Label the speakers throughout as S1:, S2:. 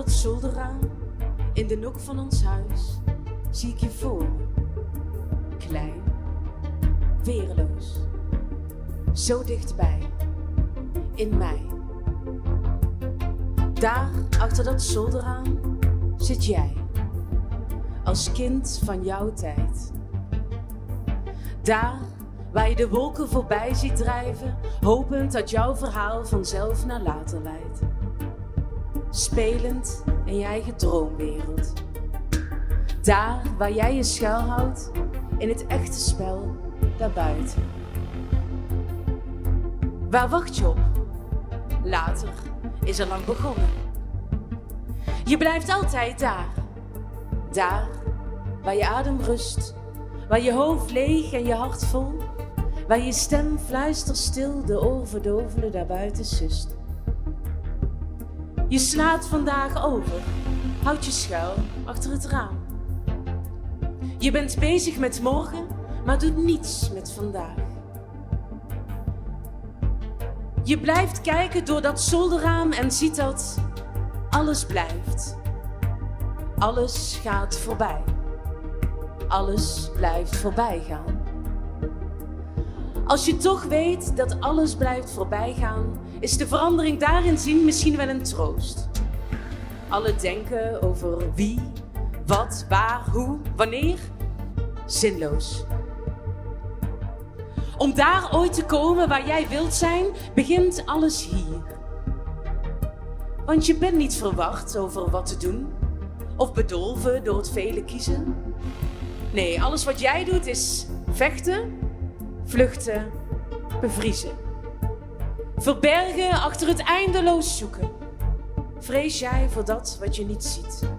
S1: dat zolderraam, in de nok van ons huis, zie ik je voor me. Klein, weerloos, zo dichtbij, in mij. Daar, achter dat zolderraam, zit jij, als kind van jouw tijd. Daar, waar je de wolken voorbij ziet drijven, hopend dat jouw verhaal vanzelf naar later leidt. Spelend in je eigen droomwereld. Daar, waar jij je schuilhoudt, in het echte spel daarbuiten. Waar wacht je op? Later is al lang begonnen. Je blijft altijd daar. Daar, waar je adem rust, waar je hoofd leeg en je hart vol, waar je stem fluisterstil de oorverdovende daarbuiten sust. Je slaat vandaag over, houd je schuil achter het raam. Je bent bezig met morgen, maar doet niets met vandaag. Je blijft kijken door dat zolderraam en ziet dat alles blijft. Alles gaat voorbij. Alles blijft voorbij gaan. Als je toch weet dat alles blijft voorbij gaan, is de verandering daarin zien misschien wel een troost. Alle denken over wie, wat, waar, hoe, wanneer, zinloos. Om daar ooit te komen waar jij wilt zijn, begint alles hier. Want je bent niet verward over wat te doen, of bedolven door het vele kiezen. Nee, alles wat jij doet is vechten, vluchten, bevriezen. Verbergen achter het eindeloos zoeken. Vrees jij voor dat wat je niet ziet.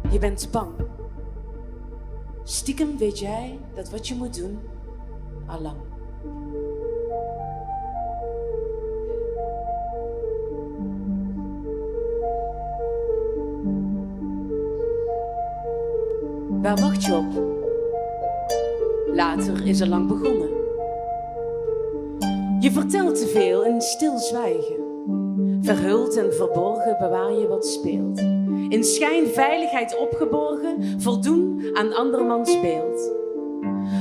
S1: Je bent bang. Stiekem weet jij dat wat je moet doen, allang. Waar wacht je op? Later is er lang begonnen. Je vertelt te veel in stil zwijgen. Verhuld en verborgen bewaar je wat speelt. In schijnveiligheid opgeborgen, voldoen aan andermans beeld.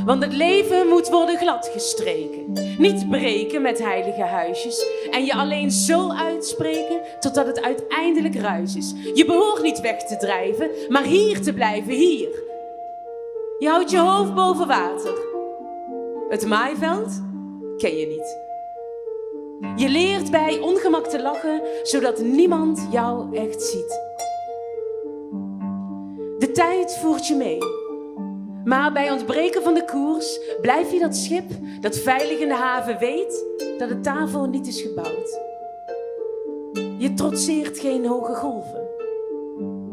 S1: Want het leven moet worden gladgestreken. Niet breken met heilige huisjes. En je alleen zo uitspreken totdat het uiteindelijk ruis is. Je behoort niet weg te drijven, maar hier te blijven, hier. Je houdt je hoofd boven water. Het maaiveld ken je niet. Je leert bij ongemak te lachen, zodat niemand jou echt ziet. De tijd voert je mee. Maar bij ontbreken van de koers blijf je dat schip dat veilig in de haven weet dat het daarvoor niet is gebouwd. Je trotseert geen hoge golven,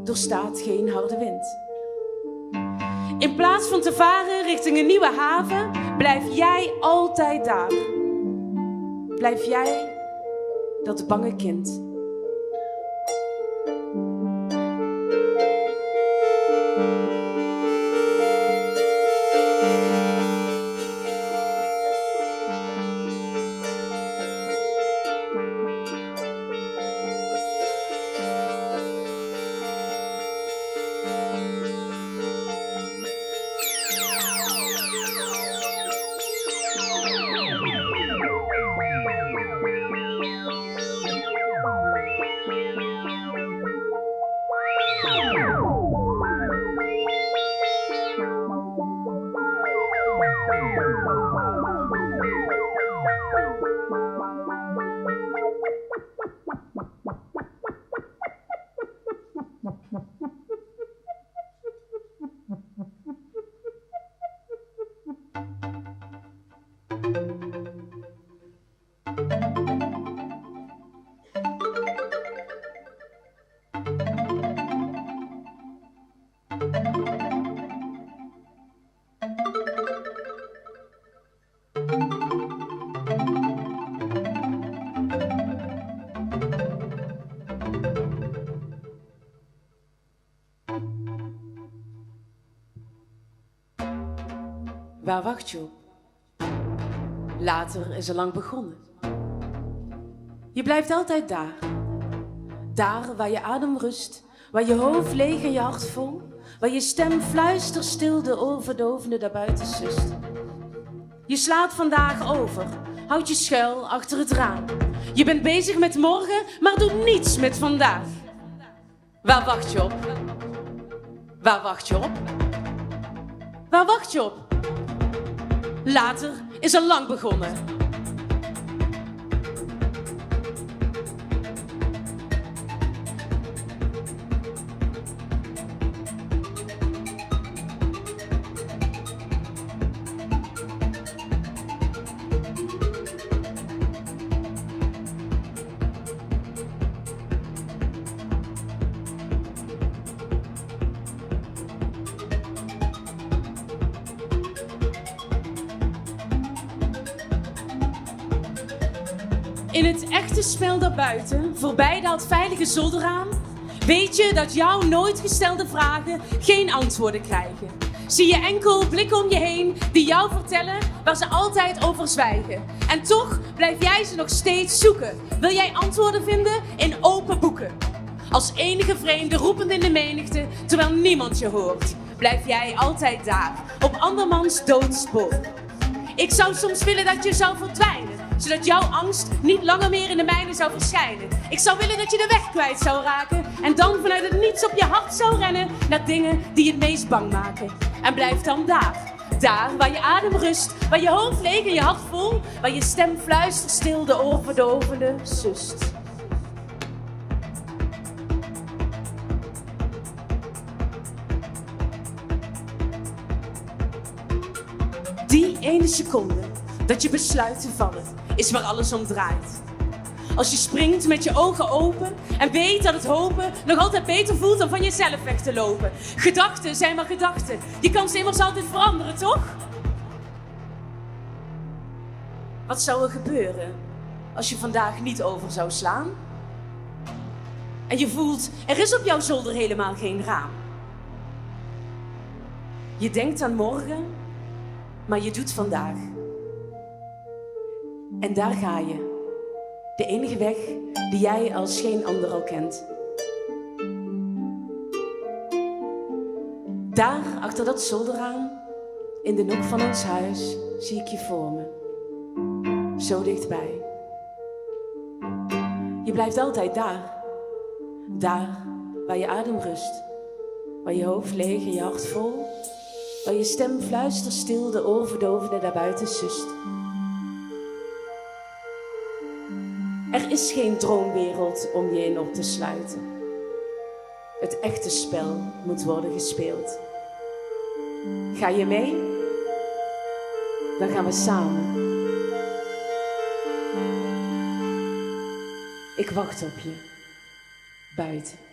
S1: doorstaat geen harde wind. In plaats van te varen richting een nieuwe haven, blijf jij altijd daar. Blijf jij dat bange kind. Waar wacht je op? Later is er lang begonnen. Je blijft altijd daar. Daar waar je adem rust, waar je hoofd leeg en je hart vol, waar je stem fluisterstil de oorverdovende daarbuiten sust. Je slaat vandaag over, houd je schuil achter het raam. Je bent bezig met morgen, maar doet niets met vandaag. Waar wacht je op? Waar wacht je op? Waar wacht je op? Later is al lang begonnen. In het echte spel daarbuiten, voorbij dat veilige zolderraam, weet je dat jouw nooit gestelde vragen geen antwoorden krijgen. Zie je enkel blikken om je heen die jou vertellen waar ze altijd over zwijgen. En toch blijf jij ze nog steeds zoeken. Wil jij antwoorden vinden in open boeken? Als enige vreemde roepend in de menigte, terwijl niemand je hoort, blijf jij altijd daar, op andermans doodspoor. Ik zou soms willen dat je zou verdwijnen, zodat jouw angst niet langer meer in de mijne zou verschijnen. Ik zou willen dat je de weg kwijt zou raken en dan vanuit het niets op je hart zou rennen naar dingen die je het meest bang maken. En blijf dan daar, daar waar je adem rust, waar je hoofd leeg en je hart vol, waar je stem fluisterstil de oorverdovende sust. Die ene seconde dat je besluit te vallen, is waar alles om draait. Als je springt met je ogen open en weet dat het hopen nog altijd beter voelt dan van jezelf weg te lopen. Gedachten zijn maar gedachten. Je kan ze immers altijd veranderen, toch? Wat zou er gebeuren als je vandaag niet over zou slaan? En je voelt, er is op jouw zolder helemaal geen raam. Je denkt aan morgen, maar je doet vandaag. En daar ga je. De enige weg die jij als geen ander al kent. Daar, achter dat zolderraam, in de noek van ons huis, zie ik je voor me. Zo dichtbij. Je blijft altijd daar. Daar waar je adem rust. Waar je hoofd leeg en je hart vol. Waar je stem fluisterstil de oorverdovende daarbuiten sust. Er is geen droomwereld om je in op te sluiten. Het echte spel moet worden gespeeld. Ga je mee? Dan gaan we samen. Ik wacht op je, buiten.